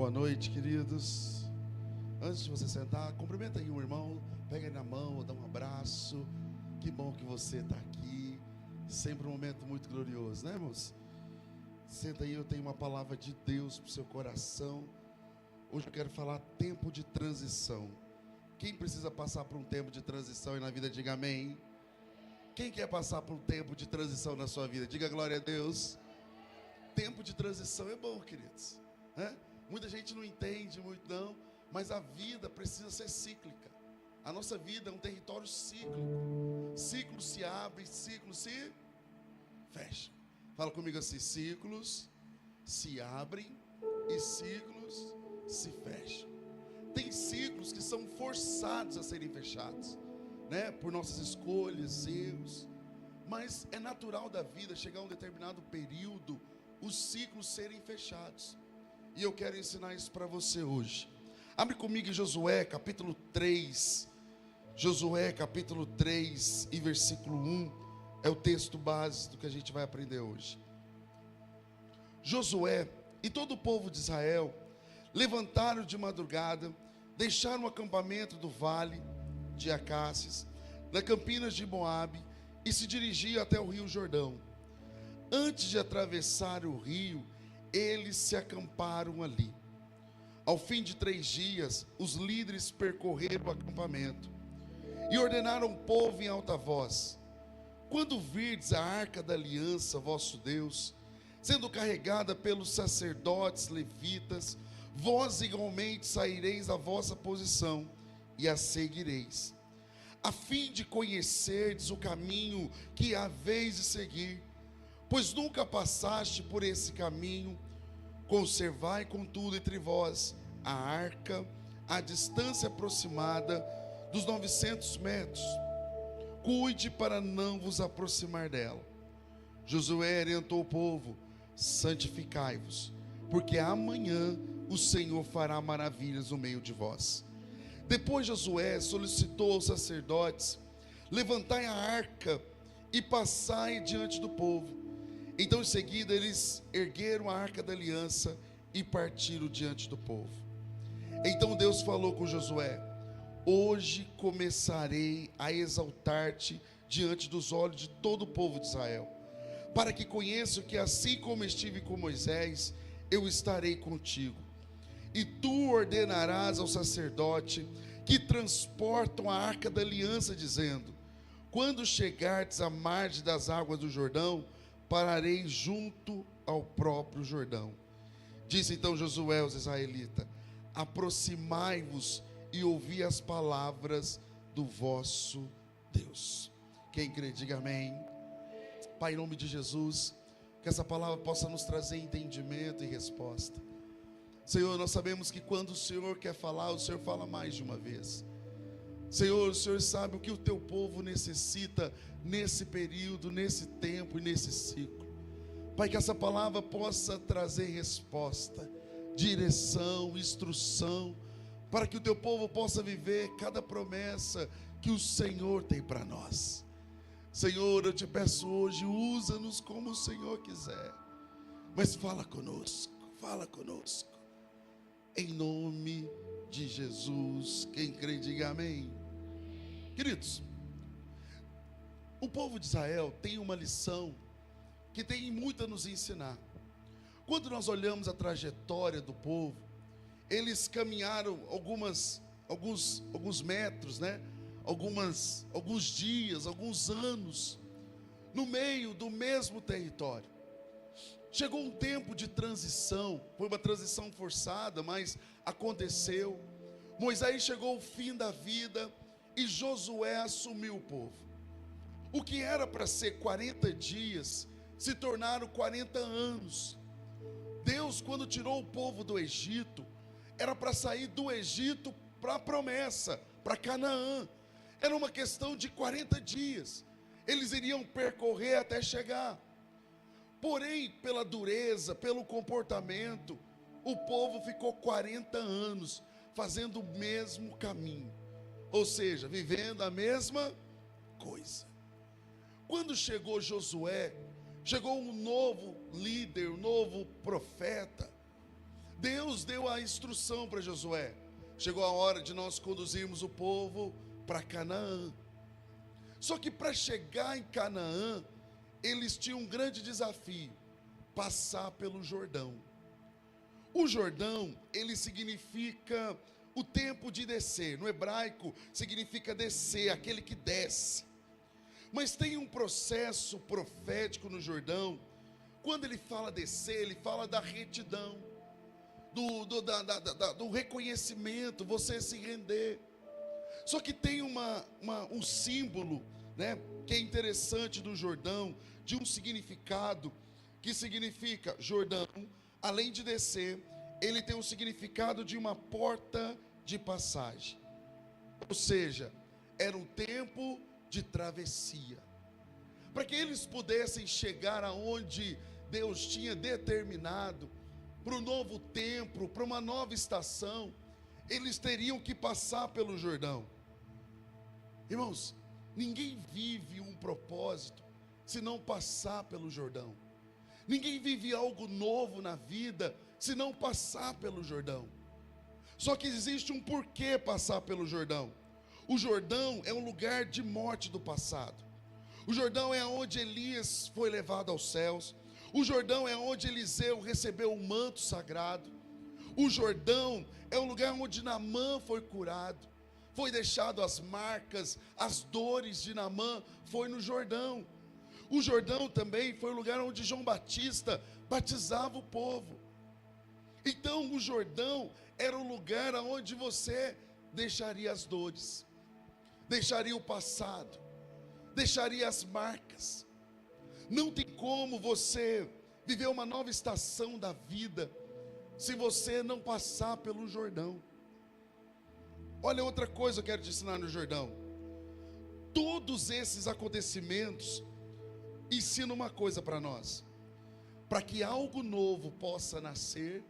Boa noite, queridos. Antes de você sentar, cumprimenta aí um irmão, pega ele na mão, dá um abraço. Que bom que você está aqui. Sempre um momento muito glorioso, né, moço? Senta aí, eu tenho uma palavra de Deus para o seu coração. Hoje eu quero falar tempo de transição. Quem precisa passar por um tempo de transição aí na vida, diga amém. Quem quer passar por um tempo de transição na sua vida, diga glória a Deus. Tempo de transição é bom, queridos, né? Muita gente não entende muito não, mas a vida precisa ser cíclica. A nossa vida é um território cíclico. Ciclos se abrem, ciclos se fecham. Fala comigo assim: ciclos se abrem e ciclos se fecham. Tem ciclos que são forçados a serem fechados, né? Por nossas escolhas, erros. Mas é natural da vida chegar a um determinado período, os ciclos serem fechados. E eu quero ensinar isso para você hoje. Abre comigo em Josué capítulo 3. Josué capítulo 3 e versículo 1. É o texto base do que a gente vai aprender hoje. Josué e todo o povo de Israel levantaram de madrugada, deixaram o acampamento do vale de Acácias, na campinas de Moabe, e se dirigiam até o rio Jordão. Antes de atravessar o rio, eles se acamparam ali. Ao fim de 3 dias, os líderes percorreram o acampamento e ordenaram ao povo em alta voz: quando virdes a arca da aliança, vosso Deus, sendo carregada pelos sacerdotes levitas, vós igualmente saireis da vossa posição e a seguireis, a fim de conhecerdes o caminho que haveis de seguir, pois nunca passaste por esse caminho. Conservai, contudo, entre vós a arca, a distância aproximada dos 900 metros. Cuide para não vos aproximar dela. Josué orientou o povo: santificai-vos, porque amanhã o Senhor fará maravilhas no meio de vós. Depois Josué solicitou aos sacerdotes: levantai a arca e passai diante do povo. Então em seguida eles ergueram a arca da aliança e partiram diante do povo. Então Deus falou com Josué: hoje começarei a exaltar-te diante dos olhos de todo o povo de Israel, para que conheçam que assim como estive com Moisés, eu estarei contigo. E tu ordenarás ao sacerdote que transportam a arca da aliança, dizendo: quando chegardes à margem das águas do Jordão, pararei junto ao próprio Jordão. Disse então Josué aos israelitas: aproximai-vos e ouvi as palavras do vosso Deus. Quem crê, diga amém. Pai, em nome de Jesus, que essa palavra possa nos trazer entendimento e resposta. Senhor, nós sabemos que quando o Senhor quer falar, o Senhor fala mais de uma vez. Senhor, o Senhor sabe o que o teu povo necessita nesse período, nesse tempo e nesse ciclo. Pai, que essa palavra possa trazer resposta, direção, instrução, para que o teu povo possa viver cada promessa que o Senhor tem para nós. Senhor, eu te peço hoje, usa-nos como o Senhor quiser, mas fala conosco, em nome de Jesus. Quem crê, diga amém. Queridos, o povo de Israel tem uma lição que tem muito a nos ensinar. Quando nós olhamos a trajetória do povo, eles caminharam alguns metros, né? Alguns dias, alguns anos, no meio do mesmo território. Chegou um tempo de transição, foi uma transição forçada, mas aconteceu. Moisés chegou ao fim da vida e Josué assumiu o povo. O que era para ser 40 dias, se tornaram 40 anos. Deus, quando tirou o povo do Egito, era para sair do Egito para a promessa, para Canaã. Era uma questão de 40 dias. Eles iriam percorrer até chegar. Porém, pela dureza, pelo comportamento, o povo ficou 40 anos fazendo o mesmo caminho, ou seja, vivendo a mesma coisa. Quando chegou Josué, chegou um novo líder, um novo profeta. Deus Deus deu a instrução para Josué. Chegou a hora de nós conduzirmos o povo para Canaã. Só que para chegar em Canaã, eles tinham um grande desafio: passar pelo Jordão. O Jordão, ele significa o tempo de descer. No hebraico, significa descer, aquele que desce. Mas tem um processo profético no Jordão. Quando ele fala descer, ele fala da retidão, do reconhecimento, você se render. Só que tem um símbolo, né, que é interessante do Jordão, de um significado, que significa Jordão, além de descer, ele tem um significado de uma porta de passagem. Ou seja, era um tempo de travessia. Para que eles pudessem chegar aonde Deus tinha determinado, para um novo tempo, para uma nova estação, eles teriam que passar pelo Jordão. Irmãos, ninguém vive um propósito se não passar pelo Jordão. Ninguém vive algo novo na vida se não passar pelo Jordão. Só que existe um porquê passar pelo Jordão. O Jordão é um lugar de morte do passado. O Jordão é onde Elias foi levado aos céus. O Jordão é onde Eliseu recebeu o manto sagrado. O Jordão é um lugar onde Naamã foi curado. Foi deixado as marcas, as dores de Naamã, foi no Jordão. O Jordão também foi o lugar onde João Batista batizava o povo. Então o Jordão era o lugar onde você deixaria as dores, deixaria o passado, deixaria as marcas. Não tem como você viver uma nova estação da vida se você não passar pelo Jordão. Olha, outra coisa que eu quero te ensinar no Jordão. Todos esses acontecimentos ensinam uma coisa para nós: para que algo novo possa nascer,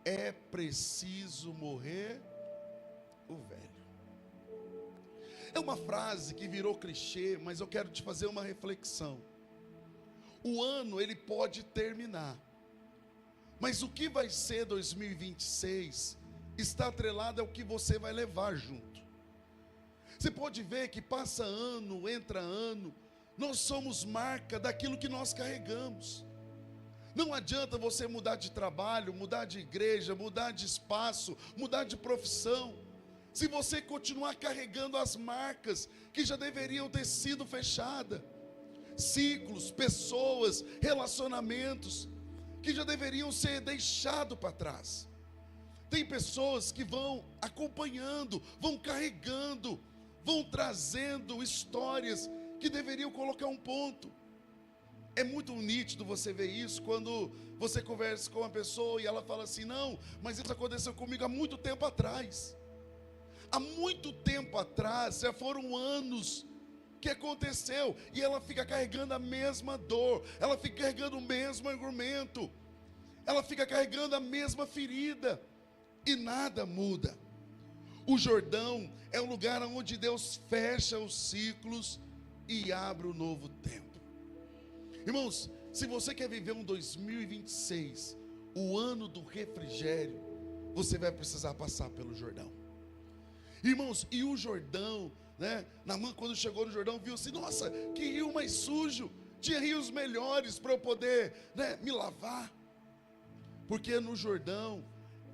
é preciso morrer o velho. É uma frase que virou clichê, mas eu quero te fazer uma reflexão. O ano, ele pode terminar, mas o que vai ser 2026 está atrelado ao que você vai levar junto. Você pode ver que passa ano, entra ano, nós somos marca daquilo que nós carregamos. Não adianta você mudar de trabalho, mudar de igreja, mudar de espaço, mudar de profissão, se você continuar carregando as marcas que já deveriam ter sido fechadas. Ciclos, pessoas, relacionamentos que já deveriam ser deixados para trás. Tem pessoas que vão acompanhando, vão carregando, vão trazendo histórias que deveriam colocar um ponto. É muito nítido você ver isso quando você conversa com uma pessoa e ela fala assim: não, mas isso aconteceu comigo há muito tempo atrás. Há muito tempo atrás, já foram anos que aconteceu, e ela fica carregando a mesma dor, ela fica carregando o mesmo argumento, ela fica carregando a mesma ferida, e nada muda. O Jordão é um lugar onde Deus fecha os ciclos e abre um novo tempo. Irmãos, se você quer viver um 2026, o ano do refrigério, você vai precisar passar pelo Jordão. Irmãos, e o Jordão, né? Naamã, quando chegou no Jordão, viu assim: nossa, que rio mais sujo, tinha rios melhores para eu poder, né, me lavar. Porque no Jordão,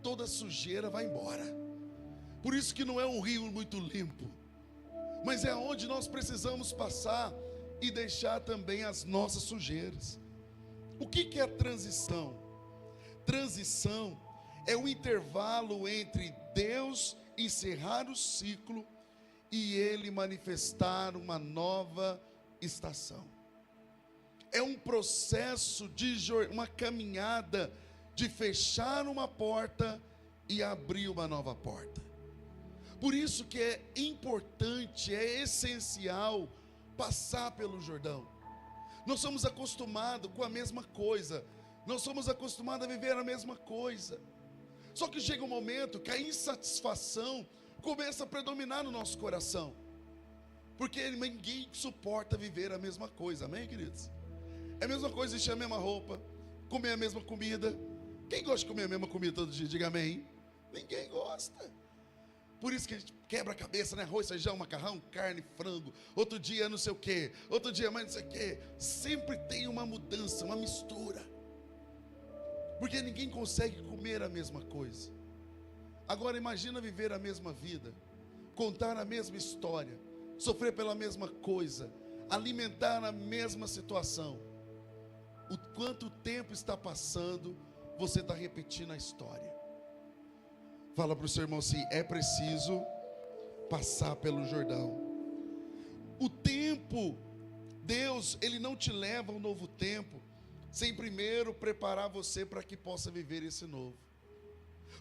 toda sujeira vai embora. Por isso que não é um rio muito limpo, mas é onde nós precisamos passar e deixar também as nossas sujeiras. O que é transição? Transição é o intervalo entre Deus encerrar o ciclo e Ele manifestar uma nova estação. É um processo uma caminhada de fechar uma porta e abrir uma nova porta. Por isso que é importante, é essencial passar pelo Jordão. Nós somos acostumados com a mesma coisa, nós somos acostumados a viver a mesma coisa. Só que chega um momento que a insatisfação começa a predominar no nosso coração, porque ninguém suporta viver a mesma coisa, amém, queridos? É a mesma coisa vestir a mesma roupa, comer a mesma comida, Quem gosta de comer a mesma comida todo dia? Diga amém. Ninguém gosta. Por isso que a gente quebra a cabeça, né? Arroz, feijão, macarrão, carne, frango. Outro dia não sei o quê. Outro dia mais não sei o quê. Sempre tem uma mudança, uma mistura. Porque ninguém consegue comer a mesma coisa. Agora imagina viver a mesma vida, contar a mesma história, sofrer pela mesma coisa, alimentar a mesma situação. O quanto tempo está passando, você está repetindo a história. Fala para o seu irmão assim: é preciso passar pelo Jordão. O tempo, Deus, Ele não te leva ao novo tempo sem primeiro preparar você para que possa viver esse novo.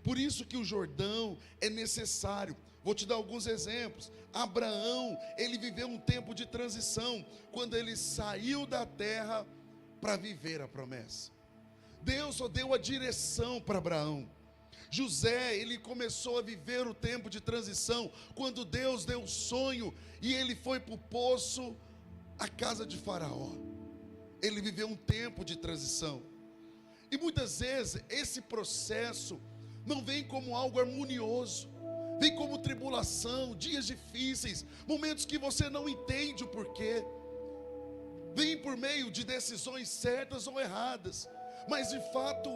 Por isso que o Jordão é necessário. Vou te dar alguns exemplos. Abraão, ele viveu um tempo de transição, quando ele saiu da terra para viver a promessa. Deus só deu a direção para Abraão. José, ele começou a viver o tempo de transição, quando Deus deu o sonho, e ele foi para o poço, a casa de Faraó. Ele viveu um tempo de transição. E muitas vezes, esse processo não vem como algo harmonioso, vem como tribulação, dias difíceis, momentos que você não entende o porquê, vem por meio de decisões certas ou erradas, mas de fato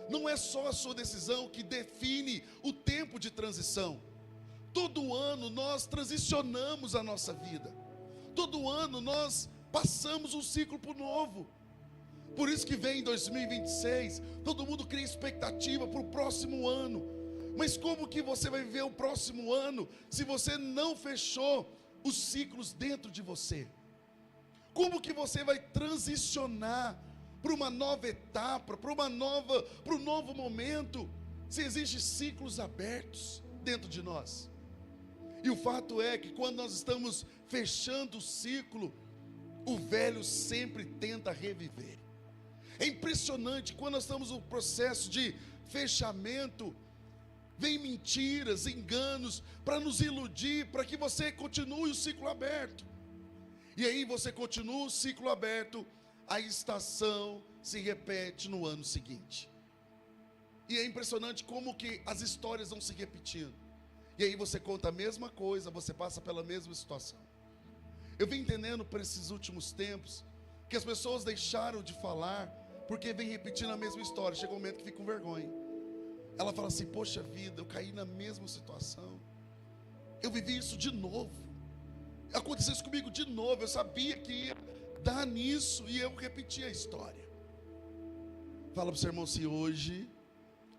não é só a sua decisão que define o tempo de transição. Todo ano nós transicionamos a nossa vida, todo ano nós passamos um ciclo para o novo. Por isso que vem 2026, todo mundo cria expectativa para o próximo ano. Mas como que você vai viver o próximo ano se você não fechou os ciclos dentro de você? Como que você vai transicionar para uma nova etapa, para um novo momento, se existem ciclos abertos dentro de nós? E o fato é que quando nós estamos fechando o ciclo, o velho sempre tenta reviver. É impressionante, quando nós estamos no processo de fechamento, vem mentiras, enganos, para nos iludir, para que você continue o ciclo aberto. E aí você continua o ciclo aberto, a estação se repete no ano seguinte. E é impressionante como que as histórias vão se repetindo. E aí você conta a mesma coisa, você passa pela mesma situação. Eu vim entendendo por esses últimos tempos que as pessoas deixaram de falar porque vem repetindo a mesma história. Chega um momento que fica com vergonha. Ela fala assim: poxa vida, eu caí na mesma situação, eu vivi isso de novo, aconteceu isso comigo de novo. Eu sabia que ia dar nisso e eu repeti a história. Fala para o seu irmão assim: hoje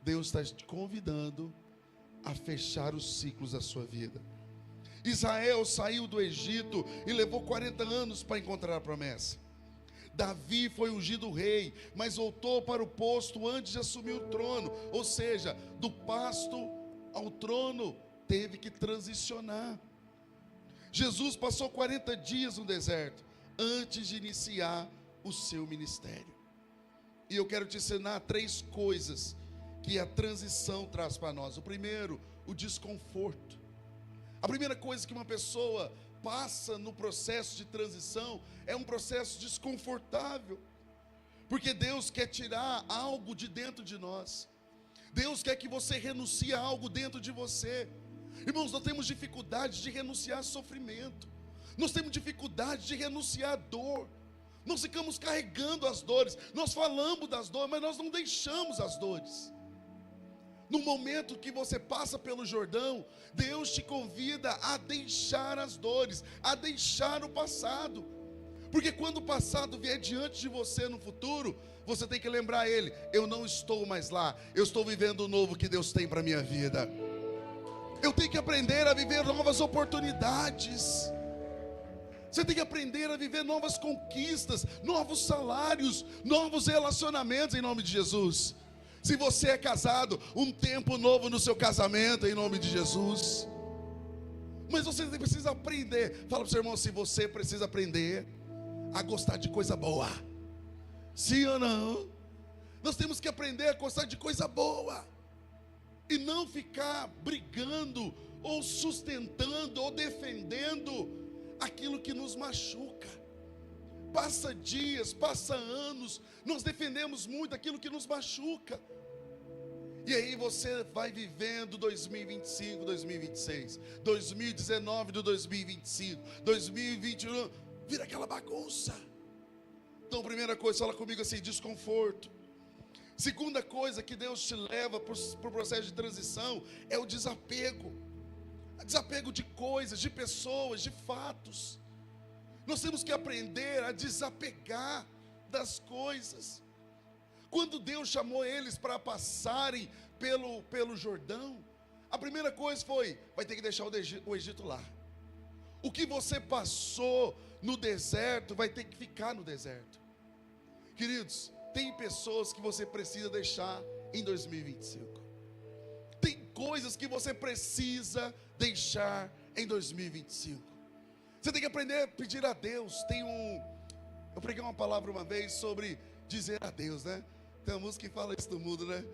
Deus está te convidando a fechar os ciclos da sua vida. Israel saiu do Egito e levou 40 anos para encontrar a promessa. Davi foi ungido rei, mas voltou para o posto antes de assumir o trono. Ou seja, do pasto ao trono teve que transicionar. Jesus passou 40 dias no deserto antes de iniciar o seu ministério. E eu quero te ensinar 3 coisas que a transição traz para nós. O primeiro, o desconforto. A primeira coisa que uma pessoa passa no processo de transição é um processo desconfortável, porque Deus quer tirar algo de dentro de nós. Deus quer que você renuncie a algo dentro de você. Irmãos, nós temos dificuldade de renunciar a sofrimento, nós temos dificuldade de renunciar a dor. Nós ficamos carregando as dores, nós falamos das dores, mas nós não deixamos as dores. No momento que você passa pelo Jordão, Deus te convida a deixar as dores, a deixar o passado. Porque quando o passado vier diante de você no futuro, você tem que lembrar Ele: eu não estou mais lá, eu estou vivendo o novo que Deus tem para a minha vida. Eu tenho que aprender a viver novas oportunidades. Você tem que aprender a viver novas conquistas, novos salários, novos relacionamentos em nome de Jesus. Se você é casado, um tempo novo no seu casamento em nome de Jesus. Mas você precisa aprender. Fala para o seu irmão: se você precisa aprender a gostar de coisa boa. Sim ou não? Nós temos que aprender a gostar de coisa boa, e não ficar brigando, ou sustentando, ou defendendo aquilo que nos machuca. Passa dias, passa anos, nós defendemos muito aquilo que nos machuca. E aí você vai vivendo 2025, 2026, 2019 do 2025, 2021, vira aquela bagunça. Então, primeira coisa, fala comigo assim: desconforto. Segunda coisa que Deus te leva para o processo de transição é o desapego. Desapego de coisas, de pessoas, de fatos. Nós temos que aprender a desapegar das coisas. Quando Deus chamou eles para passarem pelo Jordão, a primeira coisa foi: vai ter que deixar o Egito lá. O que você passou no deserto vai ter que ficar no deserto. Queridos, tem pessoas que você precisa deixar em 2025. Tem coisas que você precisa deixar em 2025. Você tem que aprender a pedir a Deus. Eu preguei uma palavra uma vez sobre dizer a Deus, né? Tem uma música que fala isso do mundo, né?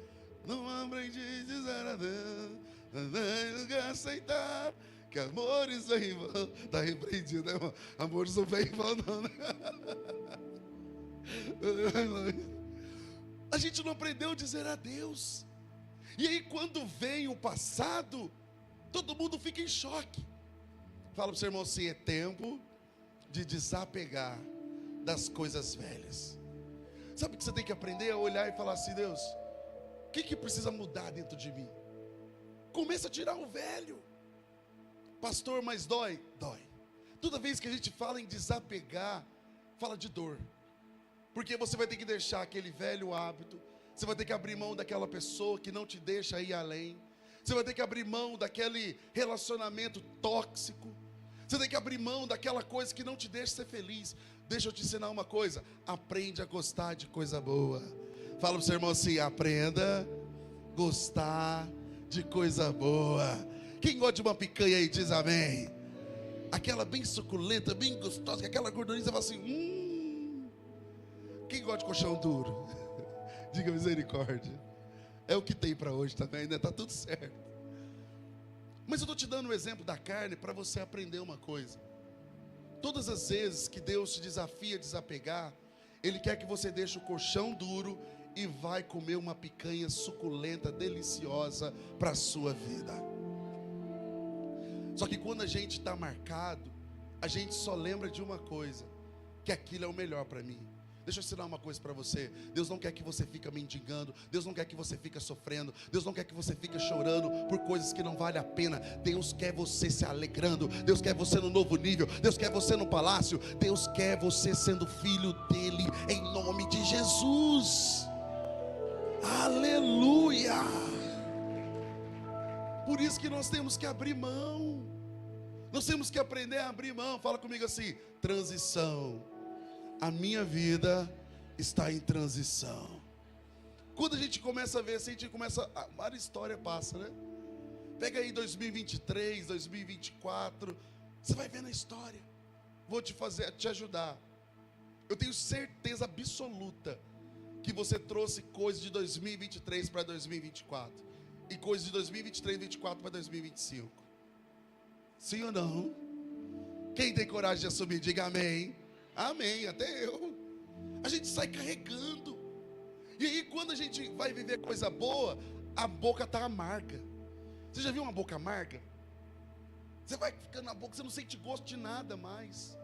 Não aprendi a dizer a Deus, não quer aceitar que amores vêm em vão. Tá repreendido, né, irmão? Amores não vêm em vão, não, né? A gente não aprendeu a dizer a Deus. E aí quando vem o passado, todo mundo fica em choque. Fala para o seu irmão assim: é tempo de desapegar das coisas velhas. Sabe o que você tem que aprender? A olhar e falar assim: Deus, o que precisa mudar dentro de mim? Começa a tirar o velho. Pastor, mas dói? Dói. Toda vez que a gente fala em desapegar, fala de dor. Porque você vai ter que deixar aquele velho hábito. Você vai ter que abrir mão daquela pessoa que não te deixa ir além. Você vai ter que abrir mão daquele relacionamento tóxico. Você tem que abrir mão daquela coisa que não te deixa ser feliz. Deixa eu te ensinar uma coisa: aprende a gostar de coisa boa. Fala para o seu irmão assim: aprenda a gostar de coisa boa. Quem gosta de uma picanha aí diz amém. Aquela bem suculenta, bem gostosa, aquela gordurinha, você fala assim: Quem gosta de colchão duro? Diga misericórdia. É o que tem para hoje também, né? Tá tudo certo. Mas eu estou te dando um exemplo da carne para você aprender uma coisa. Todas as vezes que Deus te desafia a desapegar, Ele quer que você deixe o colchão duro e vai comer uma picanha suculenta, deliciosa para a sua vida. Só que quando a gente está marcado, a gente só lembra de uma coisa: que aquilo é o melhor para mim. Deixa eu ensinar uma coisa para você. Deus não quer que você fique mendigando. Deus não quer que você fique sofrendo. Deus não quer que você fique chorando por coisas que não valem a pena. Deus quer você se alegrando. Deus quer você no novo nível. Deus quer você no palácio. Deus quer você sendo filho dele, em nome de Jesus. Aleluia. Por isso que nós temos que abrir mão. Nós temos que aprender a abrir mão. Fala comigo assim: transição. A minha vida está em transição. Quando a gente começa a ver assim, a gente começa, a história passa, né? Pega aí 2023, 2024, você vai ver na história. Vou te ajudar. Eu tenho certeza absoluta que você trouxe coisas de 2023 para 2024 e coisas de 2023 e 2024 para 2025. Sim ou não? Quem tem coragem de assumir, diga amém. Amém, até eu. A gente sai carregando. E aí quando a gente vai viver coisa boa, a boca está amarga. Você já viu uma boca amarga? Você vai ficando na boca, você não sente gosto de nada mais.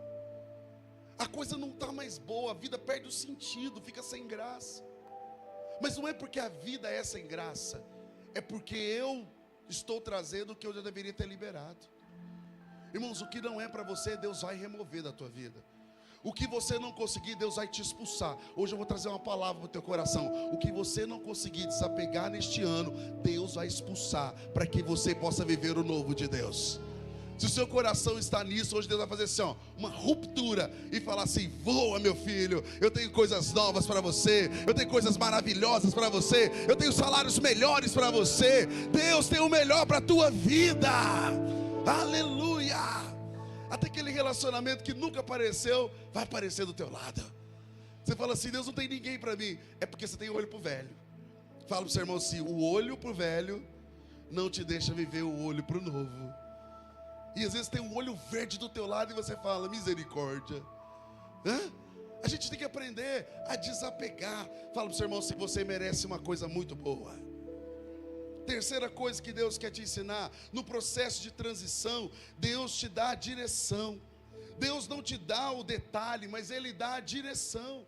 A coisa não está mais boa, a vida perde o sentido, fica sem graça. Mas não é porque a vida é sem graça, é porque eu estou trazendo o que eu já deveria ter liberado. Irmãos, o que não é para você, Deus vai remover da tua vida. O que você não conseguir, Deus vai te expulsar. Hoje eu vou trazer uma palavra para o teu coração. O que você não conseguir desapegar neste ano, Deus vai expulsar, para que você possa viver o novo de Deus. Se o seu coração está nisso, hoje Deus vai fazer assim, ó, uma ruptura e falar assim: voa, meu filho, eu tenho coisas novas para você, eu tenho coisas maravilhosas para você, eu tenho salários melhores para você. Deus tem o melhor para a tua vida. Aleluia. Até aquele relacionamento que nunca apareceu, vai aparecer do teu lado. Você fala assim: Deus, não tem ninguém para mim. É porque você tem olho para o velho. Fala para o seu irmão assim: o olho para o velho não te deixa viver o olho para o novo. E às vezes tem um olho verde do teu lado e você fala: misericórdia. A gente tem que aprender a desapegar. Fala para o seu irmão: se você merece uma coisa muito boa. Terceira coisa que Deus quer te ensinar: no processo de transição, Deus te dá a direção. Deus não te dá o detalhe, mas Ele dá a direção.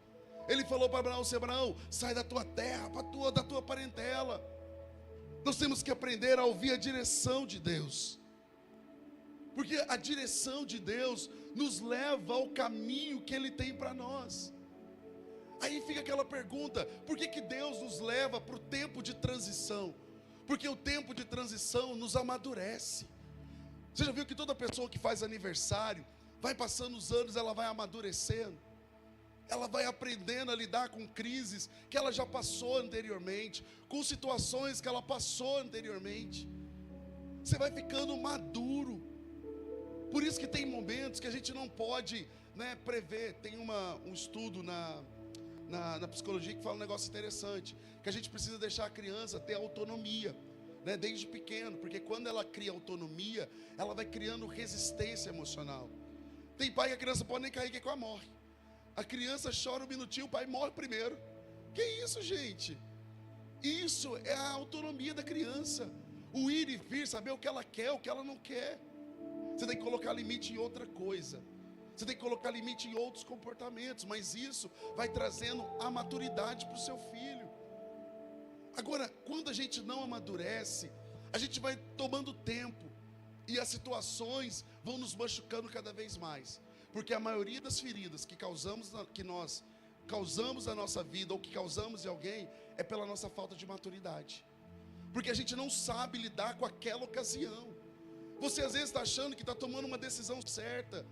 Ele falou para Abraão: Abraão, sai da tua terra, da tua parentela. Nós temos que aprender a ouvir a direção de Deus, porque a direção de Deus nos leva ao caminho que Ele tem para nós. Aí fica aquela pergunta: por que Deus nos leva para o tempo de transição? Porque o tempo de transição nos amadurece. Você já viu que toda pessoa que faz aniversário, vai passando os anos, ela vai amadurecendo, ela vai aprendendo a lidar com crises que ela já passou anteriormente, com situações que ela passou anteriormente. Você vai ficando maduro. Por isso que tem momentos que a gente não pode, prever. Tem um estudo na psicologia que fala um negócio interessante, que a gente precisa deixar a criança ter autonomia, desde pequeno, porque quando ela cria autonomia, ela vai criando resistência emocional. Tem pai que a criança pode nem cair, que quase morre. A criança chora um minutinho, o pai morre primeiro. Que isso, gente? Isso é a autonomia da criança. O ir e vir, saber o que ela quer, o que ela não quer. Você tem que colocar limite em outra coisa. Você tem que colocar limite em outros comportamentos. Mas isso vai trazendo a maturidade para o seu filho. Agora, quando a gente não amadurece, a gente vai tomando tempo. E as situações vão nos machucando cada vez mais. Porque a maioria das feridas que nós causamos na nossa vida, ou que causamos em alguém, é pela nossa falta de maturidade. Porque a gente não sabe lidar com aquela ocasião. Você às vezes está achando que está tomando uma decisão certa,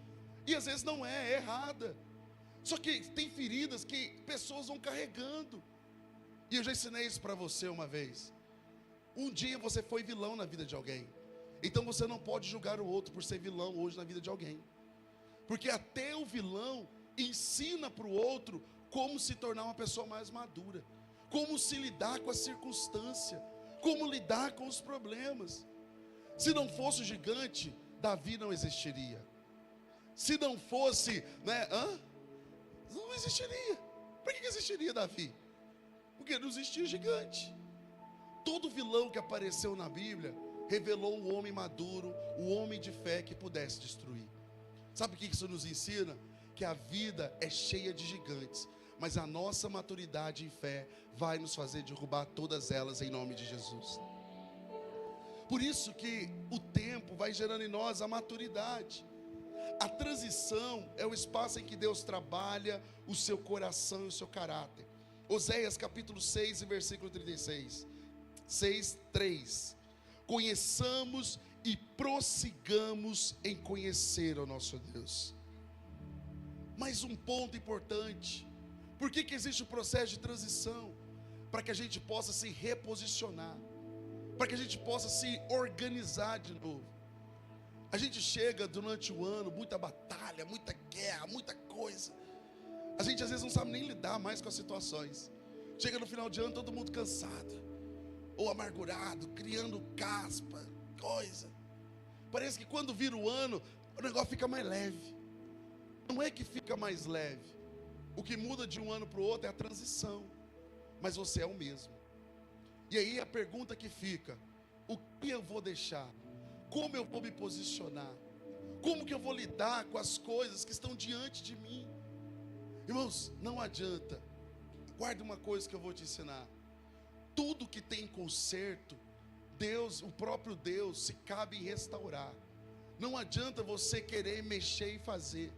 e às vezes não é errada. Só que tem feridas que pessoas vão carregando. E eu já ensinei isso para você uma vez. Um dia você foi vilão na vida de alguém. Então você não pode julgar o outro por ser vilão hoje na vida de alguém. Porque até o vilão ensina para o outro como se tornar uma pessoa mais madura, como se lidar com a circunstância, como lidar com os problemas. Se não fosse o gigante, Davi não existiria. Se não fosse, não existiria. Por que existiria Davi? Porque não existia gigante. Todo vilão que apareceu na Bíblia revelou o homem maduro, o homem de fé que pudesse destruir. Sabe o que isso nos ensina? Que a vida é cheia de gigantes, mas a nossa maturidade em fé vai nos fazer derrubar todas elas em nome de Jesus. Por isso que o tempo vai gerando em nós a maturidade. A transição é o espaço em que Deus trabalha o seu coração e o seu caráter. Oséias capítulo 6 e versículo 36. 6:3. Conheçamos e prossigamos em conhecer o nosso Deus. Mais um ponto importante. Por que existe o processo de transição? Para que a gente possa se reposicionar, para que a gente possa se organizar de novo. A gente chega durante o ano, muita batalha, muita guerra, muita coisa. A gente às vezes não sabe nem lidar mais com as situações. Chega no final de ano, todo mundo cansado, ou amargurado, criando caspa, coisa. Parece que quando vira o ano, o negócio fica mais leve. Não é que fica mais leve. O que muda de um ano para o outro é a transição. Mas você é o mesmo. E aí a pergunta que fica: o que eu vou deixar? Como eu vou me posicionar? Como que eu vou lidar com as coisas que estão diante de mim? Irmãos, não adianta. Guarda uma coisa que eu vou te ensinar. Tudo que tem conserto, Deus, o próprio Deus, se cabe em restaurar. Não adianta você querer mexer e fazer.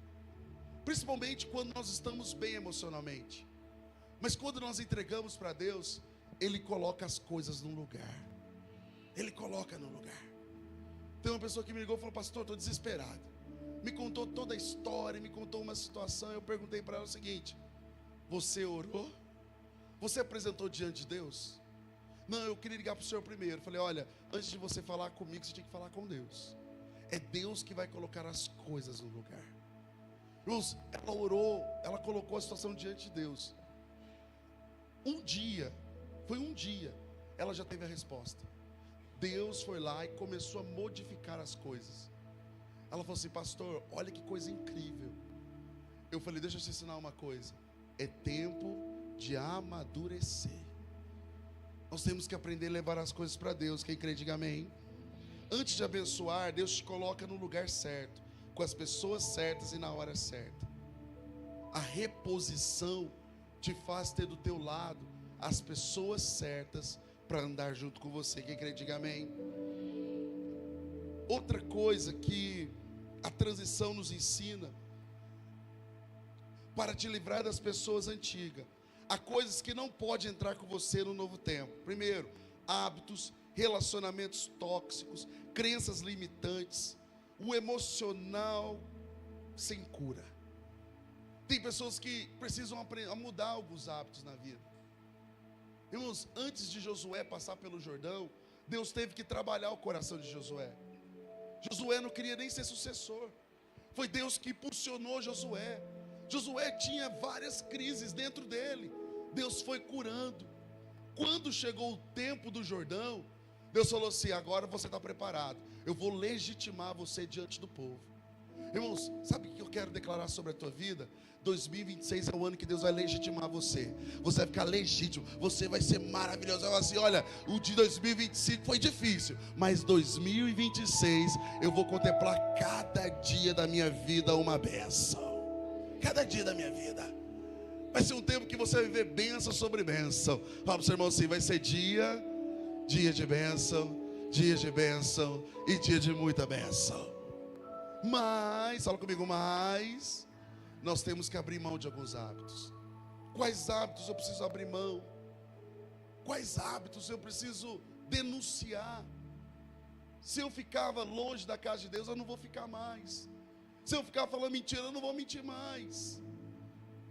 Principalmente quando nós estamos bem emocionalmente. Mas quando nós entregamos para Deus, Ele coloca as coisas no lugar. Ele coloca no lugar. Tem uma pessoa que me ligou e falou: pastor, estou desesperado. Me contou toda a história, me contou uma situação. Eu perguntei para ela o seguinte: você orou? Você apresentou diante de Deus? Não, eu queria ligar para o senhor primeiro. Falei: olha, antes de você falar comigo, você tinha que falar com Deus. É Deus que vai colocar as coisas no lugar. Irmãos, ela orou, ela colocou a situação diante de Deus. Foi um dia, ela já teve a resposta. Deus foi lá e começou a modificar as coisas. Ela falou assim: pastor, olha que coisa incrível. Eu falei: deixa eu te ensinar uma coisa. É tempo de amadurecer. Nós temos que aprender a levar as coisas para Deus. Quem crê, diga amém. Antes de abençoar, Deus te coloca no lugar certo, com as pessoas certas e na hora certa. A reposição te faz ter do teu lado as pessoas certas para andar junto com você. Quem crê, diga amém. Outra coisa que a transição nos ensina, para te livrar das pessoas antigas, há coisas que não pode entrar com você no novo tempo. Primeiro, hábitos, relacionamentos tóxicos, crenças limitantes, o emocional sem cura. Tem pessoas que precisam aprender a mudar alguns hábitos na vida. Irmãos, antes de Josué passar pelo Jordão, Deus teve que trabalhar o coração de Josué. Josué não queria nem ser sucessor. Foi Deus que impulsionou Josué. Josué tinha várias crises dentro dele. Deus foi curando. Quando chegou o tempo do Jordão, Deus falou assim: agora você está preparado, eu vou legitimar você diante do povo. Irmãos, sabe o que eu quero declarar sobre a tua vida? 2026 é o ano que Deus vai legitimar você. Você vai ficar legítimo, você vai ser maravilhoso. Vai falar assim: olha, o de 2025 foi difícil, mas 2026 eu vou contemplar cada dia da minha vida uma bênção. Cada dia da minha vida vai ser um tempo que você vai viver bênção sobre bênção. Fala para o seu irmão assim: vai ser dia de bênção, dia de bênção e dia de muita bênção. Mas, fala comigo, mas nós temos que abrir mão de alguns hábitos. Quais hábitos eu preciso abrir mão? Quais hábitos eu preciso denunciar? Se eu ficava longe da casa de Deus, eu não vou ficar mais. Se eu ficar falando mentira, eu não vou mentir mais.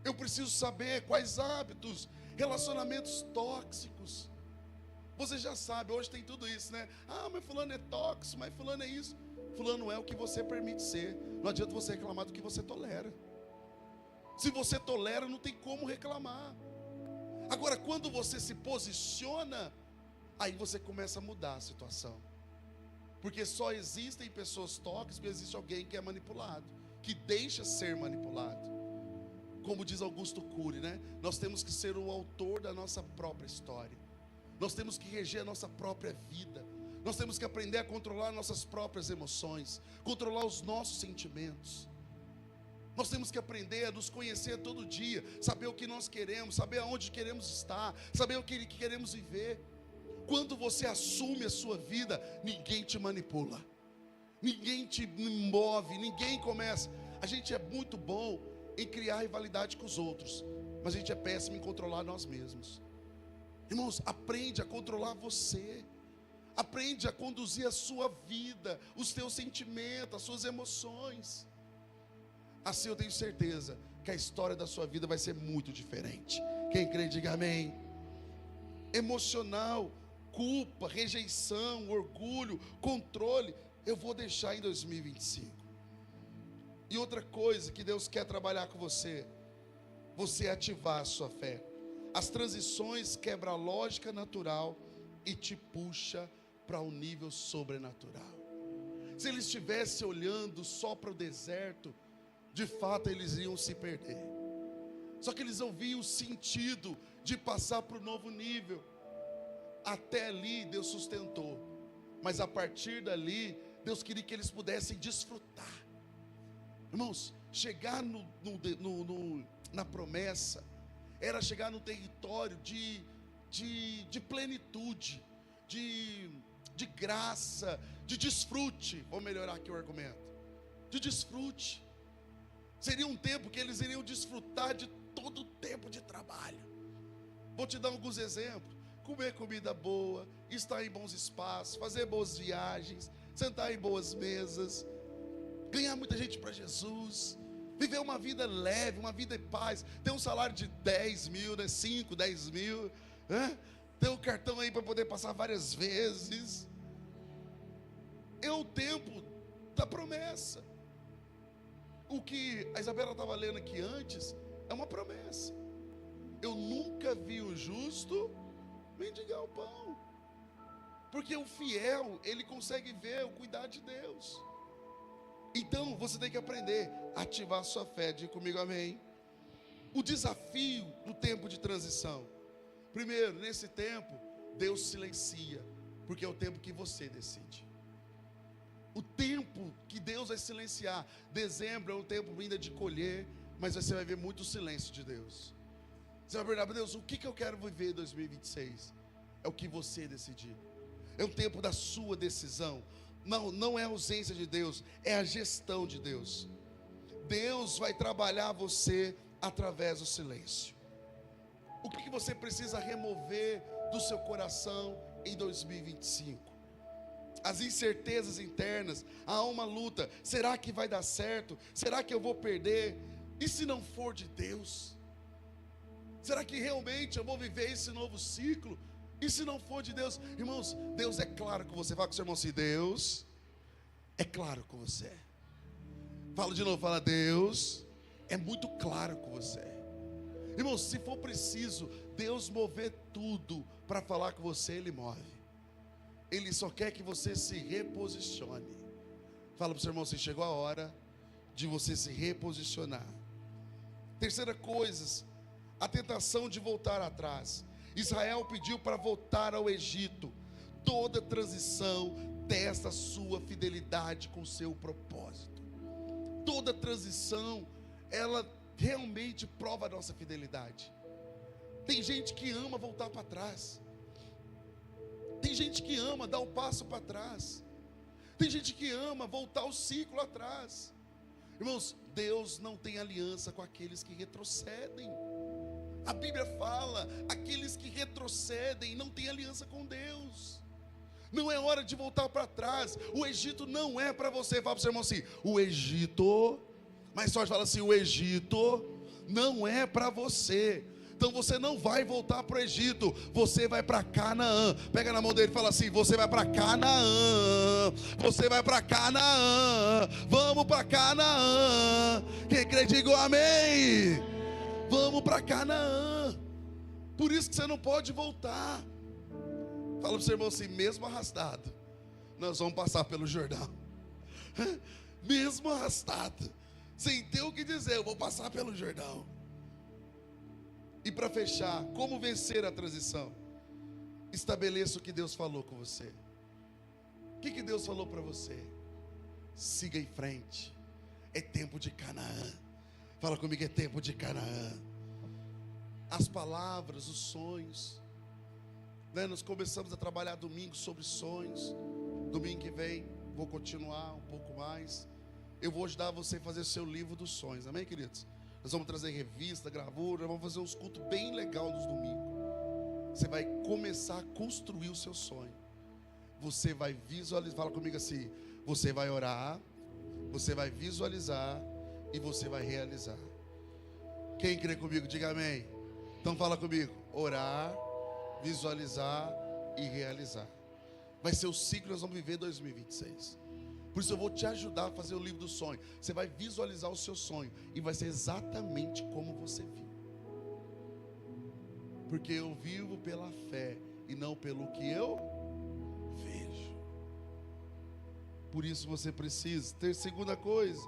Eu preciso saber quais hábitos, relacionamentos tóxicos. Você já sabe, hoje tem tudo isso, né? Ah, mas fulano é tóxico, mas fulano é isso. Fulano é o que você permite ser. Não adianta você reclamar do que você tolera. Se você tolera, não tem como reclamar. Agora, quando você se posiciona, aí você começa a mudar a situação. Porque só existem pessoas tóxicas porque existe alguém que é manipulado, que deixa ser manipulado. Como diz Augusto Cury, né? Nós temos que ser o autor da nossa própria história. Nós temos que reger a nossa própria vida. Nós temos que aprender a controlar nossas próprias emoções, controlar os nossos sentimentos. Nós temos que aprender a nos conhecer todo dia, saber o que nós queremos, saber aonde queremos estar, saber o que queremos viver. Quando você assume a sua vida, ninguém te manipula, ninguém te move, ninguém começa. A gente é muito bom em criar rivalidade com os outros, mas a gente é péssimo em controlar nós mesmos. Irmãos, aprende a controlar você. Aprende a conduzir a sua vida, os teus sentimentos, as suas emoções. Assim eu tenho certeza que a história da sua vida vai ser muito diferente. Quem crê, diga amém. Emocional, culpa, rejeição, orgulho, controle, eu vou deixar em 2025. E outra coisa que Deus quer trabalhar com você, você ativar a sua fé. As transições quebram a lógica natural e te puxa para um nível sobrenatural. Se eles estivessem olhando só para o deserto, de fato eles iam se perder. Só que eles ouviam o sentido de passar para o novo nível. Até ali Deus sustentou, mas a partir dali Deus queria que eles pudessem desfrutar. Irmãos, chegar na promessa era chegar no território de plenitude, de graça, de desfrute. Vou melhorar aqui o argumento. De desfrute. Seria um tempo que eles iriam desfrutar de todo o tempo de trabalho. Vou te dar alguns exemplos. Comer comida boa, estar em bons espaços, fazer boas viagens, sentar em boas mesas, ganhar muita gente para Jesus, viver uma vida leve, uma vida em paz, ter um salário de 10 mil, né? 5, 10 mil, né? Ter um cartão aí para poder passar várias vezes. É o tempo da promessa. O que a Isabela estava lendo aqui antes é uma promessa. Eu nunca vi o justo mendigar o pão. Porque o fiel, ele consegue ver o cuidado de Deus. Então você tem que aprender a ativar a sua fé. Diga comigo amém. O desafio do tempo de transição. Primeiro, nesse tempo, Deus silencia, porque é o tempo que você decide. O tempo que Deus vai silenciar. Dezembro é um tempo ainda de colher, mas você vai ver muito silêncio de Deus. Você vai perguntar: Deus, o que eu quero viver em 2026? É o que você decidir. É o tempo da sua decisão. Não é a ausência de Deus, é a gestão de Deus. Deus vai trabalhar você através do silêncio. O que você precisa remover do seu coração em 2025? As incertezas internas, há uma luta. Será que vai dar certo? Será que eu vou perder? E se não for de Deus? Será que realmente eu vou viver esse novo ciclo? E se não for de Deus? Irmãos, Deus é claro com você. Fala com o seu irmão assim: Deus é claro com você. Fala de novo, fala: Deus é muito claro com você. Irmãos, se for preciso Deus mover tudo para falar com você, Ele move. Ele só quer que você se reposicione. Fala para o seu irmão assim: chegou a hora de você se reposicionar. Terceira coisa, a tentação de voltar atrás. Israel pediu para voltar ao Egito. Toda transição testa a sua fidelidade com o seu propósito. Toda transição, ela realmente prova a nossa fidelidade. Tem gente que ama voltar para trás. Tem gente que ama dar um passo para trás. Tem gente que ama voltar o ciclo atrás. Irmãos, Deus não tem aliança com aqueles que retrocedem. A Bíblia fala: aqueles que retrocedem não têm aliança com Deus. Não é hora de voltar para trás. O Egito não é para você. Fala para o seu irmão assim: o Egito, mais forte, fala assim: o Egito não é para você. Então você não vai voltar para o Egito, você vai para Canaã. Pega na mão dele e fala assim: você vai para Canaã. Você vai para Canaã. Vamos para Canaã. Quem crê, diga amém. Vamos para Canaã. Por isso que você não pode voltar. Fala para o seu irmão assim: mesmo arrastado, nós vamos passar pelo Jordão. Mesmo arrastado, sem ter o que dizer, eu vou passar pelo Jordão. E para fechar, como vencer a transição? Estabeleça o que Deus falou com você. O que Deus falou para você? Siga em frente. É tempo de Canaã. Fala comigo: é tempo de Canaã. As palavras, os sonhos, né? Nós começamos a trabalhar domingo sobre sonhos. Domingo que vem vou continuar um pouco mais. Eu vou ajudar você a fazer o seu livro dos sonhos, amém, queridos? Nós vamos trazer revista, gravura, vamos fazer uns cultos bem legais nos domingos. Você vai começar a construir o seu sonho. Você vai visualizar, fala comigo assim: você vai orar, você vai visualizar e você vai realizar. Quem crê comigo, diga amém. Então fala comigo: orar, visualizar e realizar. Vai ser o ciclo que nós vamos viver em 2026. Por isso eu vou te ajudar a fazer o livro do sonho. Você vai visualizar o seu sonho e vai ser exatamente como você viu. Porque eu vivo pela fé e não pelo que eu vejo. Por isso você precisa ter. Segunda coisa,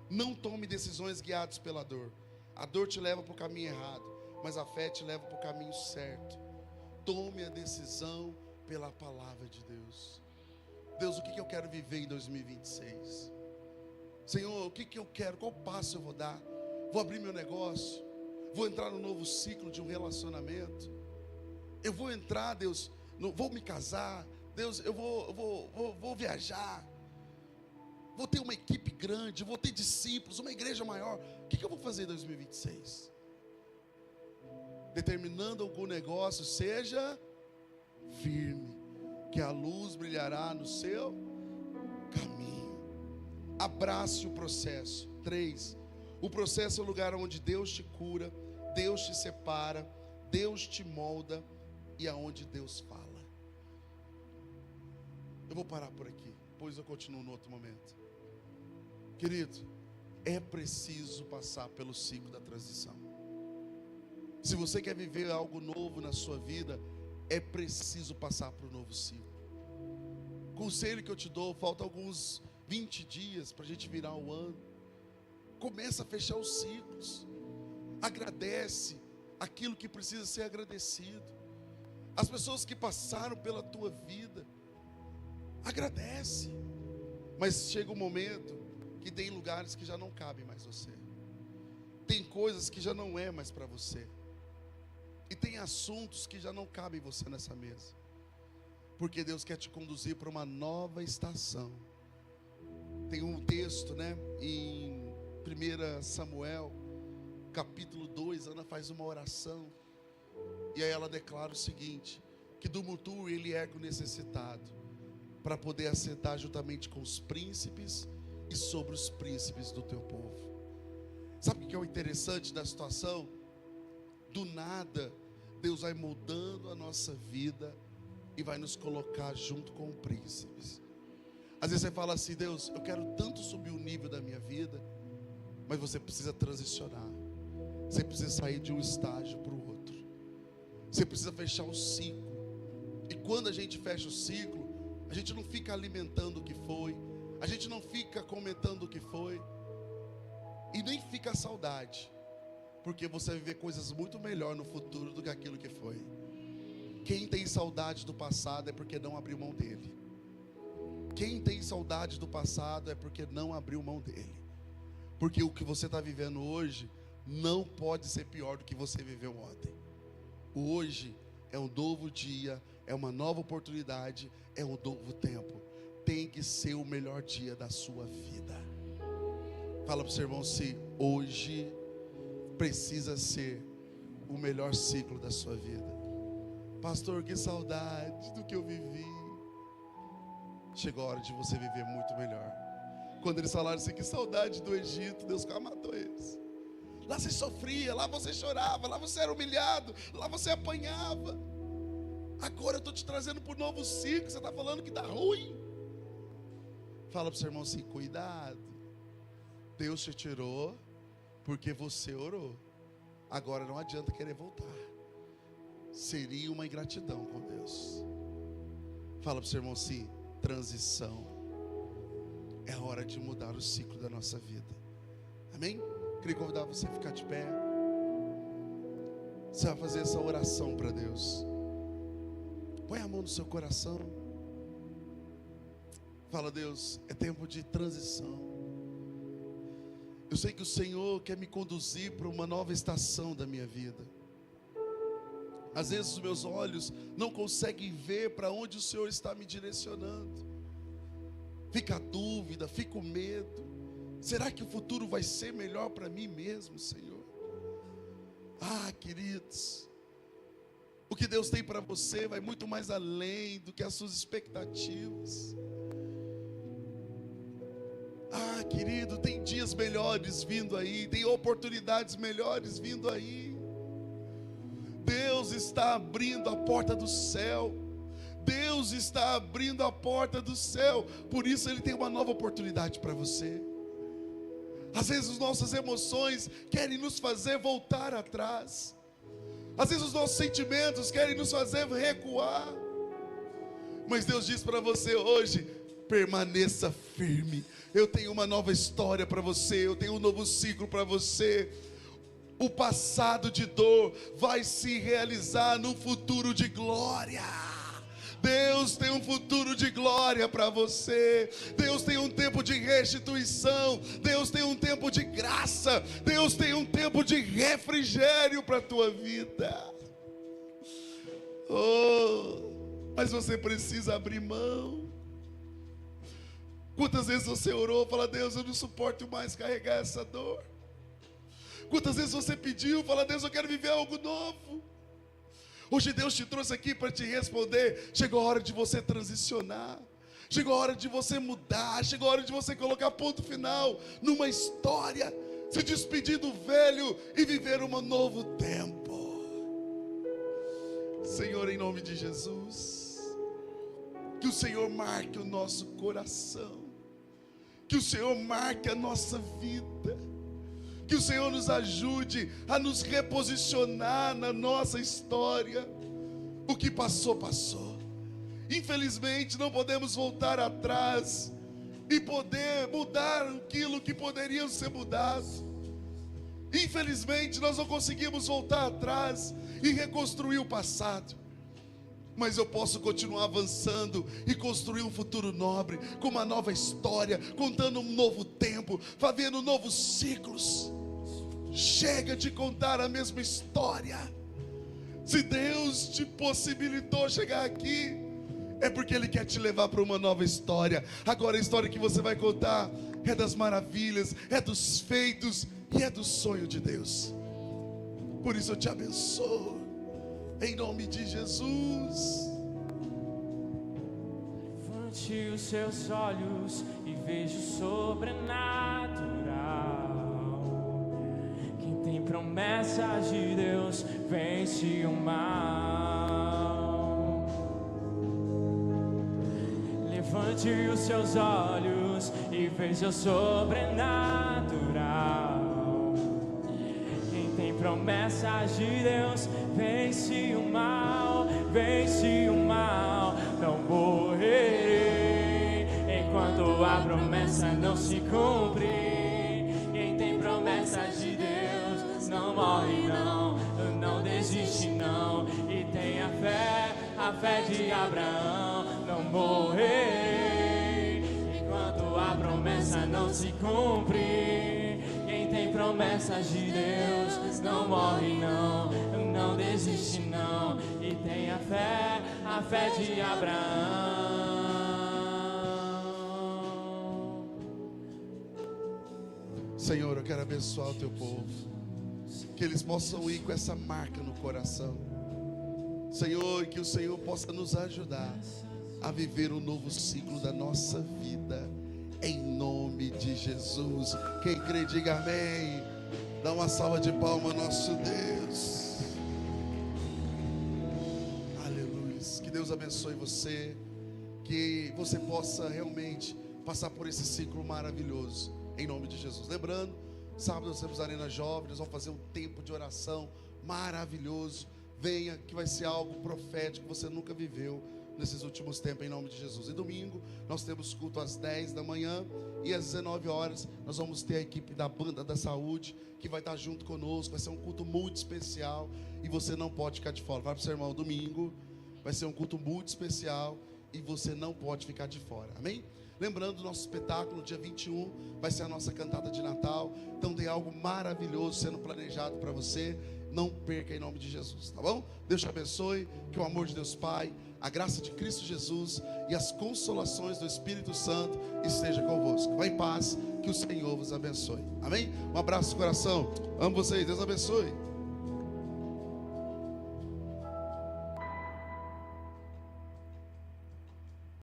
não tome decisões guiadas pela dor. A dor te leva para o caminho errado, mas a fé te leva para o caminho certo. Tome a decisão pela palavra de Deus. Deus, o que eu quero viver em 2026? Senhor, o que eu quero? Qual passo eu vou dar? Vou abrir meu negócio? Vou entrar no novo ciclo de um relacionamento? Eu vou entrar, Deus, vou me casar? Deus, eu vou viajar? Vou ter uma equipe grande? Vou ter discípulos? Uma igreja maior? O que eu vou fazer em 2026? Determinando algum negócio, seja firme, que a luz brilhará no seu caminho. Abrace o processo. 3. O processo é o lugar onde Deus te cura, Deus te separa, Deus te molda e aonde Deus fala. Eu vou parar por aqui, depois eu continuo no outro momento. Querido, é preciso passar pelo ciclo da transição. Se você quer viver algo novo na sua vida, é preciso passar para o novo ciclo. Conselho que eu te dou: falta alguns 20 dias para a gente virar o ano. Começa a fechar os ciclos. Agradece aquilo que precisa ser agradecido. as pessoas que passaram pela tua vida. Agradece. Mas chega um momento que tem lugares que já não cabem mais você. Tem coisas que já não é mais para você. E tem assuntos que já não cabem você nessa mesa. Porque Deus quer te conduzir para uma nova estação. Tem um texto, em 1 Samuel, capítulo 2, Ana faz uma oração. E aí ela declara o seguinte: que do monturo ele ergue o necessitado, para poder assentar juntamente com os príncipes e sobre os príncipes do teu povo. Sabe o que é o interessante da situação? Do nada, Deus vai moldando a nossa vida e vai nos colocar junto com príncipes. Às vezes você fala assim: Deus, eu quero tanto subir o nível da minha vida. Mas você precisa transicionar. Você precisa sair de um estágio para o outro. Você precisa fechar o ciclo. E quando a gente fecha o ciclo, a gente não fica alimentando o que foi, a gente não fica comentando o que foi, e nem fica saudade, porque você vai viver coisas muito melhor no futuro do que aquilo que foi. Quem tem saudade do passado é porque não abriu mão dele. Quem tem saudade do passado é porque não abriu mão dele. Porque o que você está vivendo hoje não pode ser pior do que você viveu ontem. O hoje é um novo dia, é uma nova oportunidade, é um novo tempo. Tem que ser o melhor dia da sua vida. Fala para o seu irmão se hoje precisa ser o melhor ciclo da sua vida. Pastor, que saudade do que eu vivi. Chegou a hora de você viver muito melhor. Quando eles falaram assim, que saudade do Egito, Deus quase matou eles. Lá você sofria, lá você chorava, lá você era humilhado, lá você apanhava. Agora eu estou te trazendo para o novo ciclo. Você está falando que está ruim. Fala para o seu irmão assim: cuidado, Deus te tirou porque você orou. Agora não adianta querer voltar. Seria uma ingratidão com Deus. Fala para o seu irmão assim: transição. É a hora de mudar o ciclo da nossa vida. Amém? Queria convidar você a ficar de pé. Você vai fazer essa oração para Deus. Põe a mão no seu coração. Fala: Deus, é tempo de transição. Eu sei que o Senhor quer me conduzir para uma nova estação da minha vida. Às vezes os meus olhos não conseguem ver para onde o Senhor está me direcionando. Fica a dúvida, fica o medo. Será que o futuro vai ser melhor para mim mesmo, Senhor? Ah, queridos, o que Deus tem para você vai muito mais além do que as suas expectativas. Ah, querido, tem dias melhores vindo aí, tem oportunidades melhores vindo aí. Deus está abrindo a porta do céu. Deus está abrindo a porta do céu. Por isso Ele tem uma nova oportunidade para você. Às vezes as nossas emoções querem nos fazer voltar atrás. Às vezes os nossos sentimentos querem nos fazer recuar. Mas Deus diz para você hoje: permaneça firme. Eu tenho uma nova história para você. Eu tenho um novo ciclo para você. O passado de dor vai se realizar num futuro de glória. Deus tem um futuro de glória para você. Deus tem um tempo de restituição. Deus tem um tempo de graça. Deus tem um tempo de refrigério para a tua vida. Oh, mas você precisa abrir mão. Quantas vezes você orou e falou: Deus, eu não suporto mais carregar essa dor. Quantas vezes você pediu, fala: Deus, eu quero viver algo novo. Hoje Deus te trouxe aqui para te responder. Chegou a hora de você transicionar. Chegou a hora de você mudar. Chegou a hora de você colocar ponto final numa história. Se despedir do velho e viver um novo tempo. Senhor, em nome de Jesus, que o Senhor marque o nosso coração. Que o Senhor marque a nossa vida. Que o Senhor nos ajude a nos reposicionar na nossa história. O que passou, passou. Infelizmente não podemos voltar atrás e poder mudar aquilo que poderia ser mudado. Infelizmente nós não conseguimos voltar atrás e reconstruir o passado. mas eu posso continuar avançando e construir um futuro nobre, com uma nova história, contando um novo tempo, fazendo novos ciclos. Chega de contar a mesma história. Se Deus te possibilitou chegar aqui, é porque Ele quer te levar para uma nova história. Agora a história que você vai contar é das maravilhas, é dos feitos e é do sonho de Deus. Por isso eu te abençoo, em nome de Jesus. Levante os seus olhos e veja o sobrenatural. Quem tem promessas de Deus vence o mal. Levante os seus olhos e veja o sobrenatural. Quem tem promessas de Deus vence o mal, vence o mal. Não morrerei enquanto a promessa não se cumprir. Quem tem promessas de Deus não morre não, não desiste não. E tem a fé de Abraão. Não morrerei enquanto a promessa não se cumprir. Quem tem promessas de Deus não morre não, não desiste não. E tem a fé de Abraão. Senhor, eu quero abençoar o teu povo, que eles possam ir com essa marca no coração, Senhor, que o Senhor possa nos ajudar a viver um novo ciclo da nossa vida, em nome de Jesus. Quem crê, diga amém. Dá uma salva de palmas ao nosso Deus. Aleluia. Que Deus abençoe você, que você possa realmente passar por esse ciclo maravilhoso, em nome de Jesus. Lembrando, sábado nós temos a Arena Jovem, nós vamos fazer um tempo de oração maravilhoso. Venha, que vai ser algo profético que você nunca viveu nesses últimos tempos, em nome de Jesus. E domingo nós temos culto às 10 da manhã e às 19 horas nós vamos ter a equipe da Banda da Saúde que vai estar junto conosco. Vai ser um culto muito especial e você não pode ficar de fora. Vai para o seu irmão, domingo vai ser um culto muito especial e você não pode ficar de fora, amém? Lembrando, nosso espetáculo no dia 21 vai ser a nossa cantada de Natal. Então tem algo maravilhoso sendo planejado para você. Não perca, em nome de Jesus, tá bom? Deus te abençoe, que o amor de Deus Pai, a graça de Cristo Jesus e as consolações do Espírito Santo esteja convosco. Vá em paz, que o Senhor vos abençoe, amém? Um abraço no coração, amo vocês, Deus abençoe.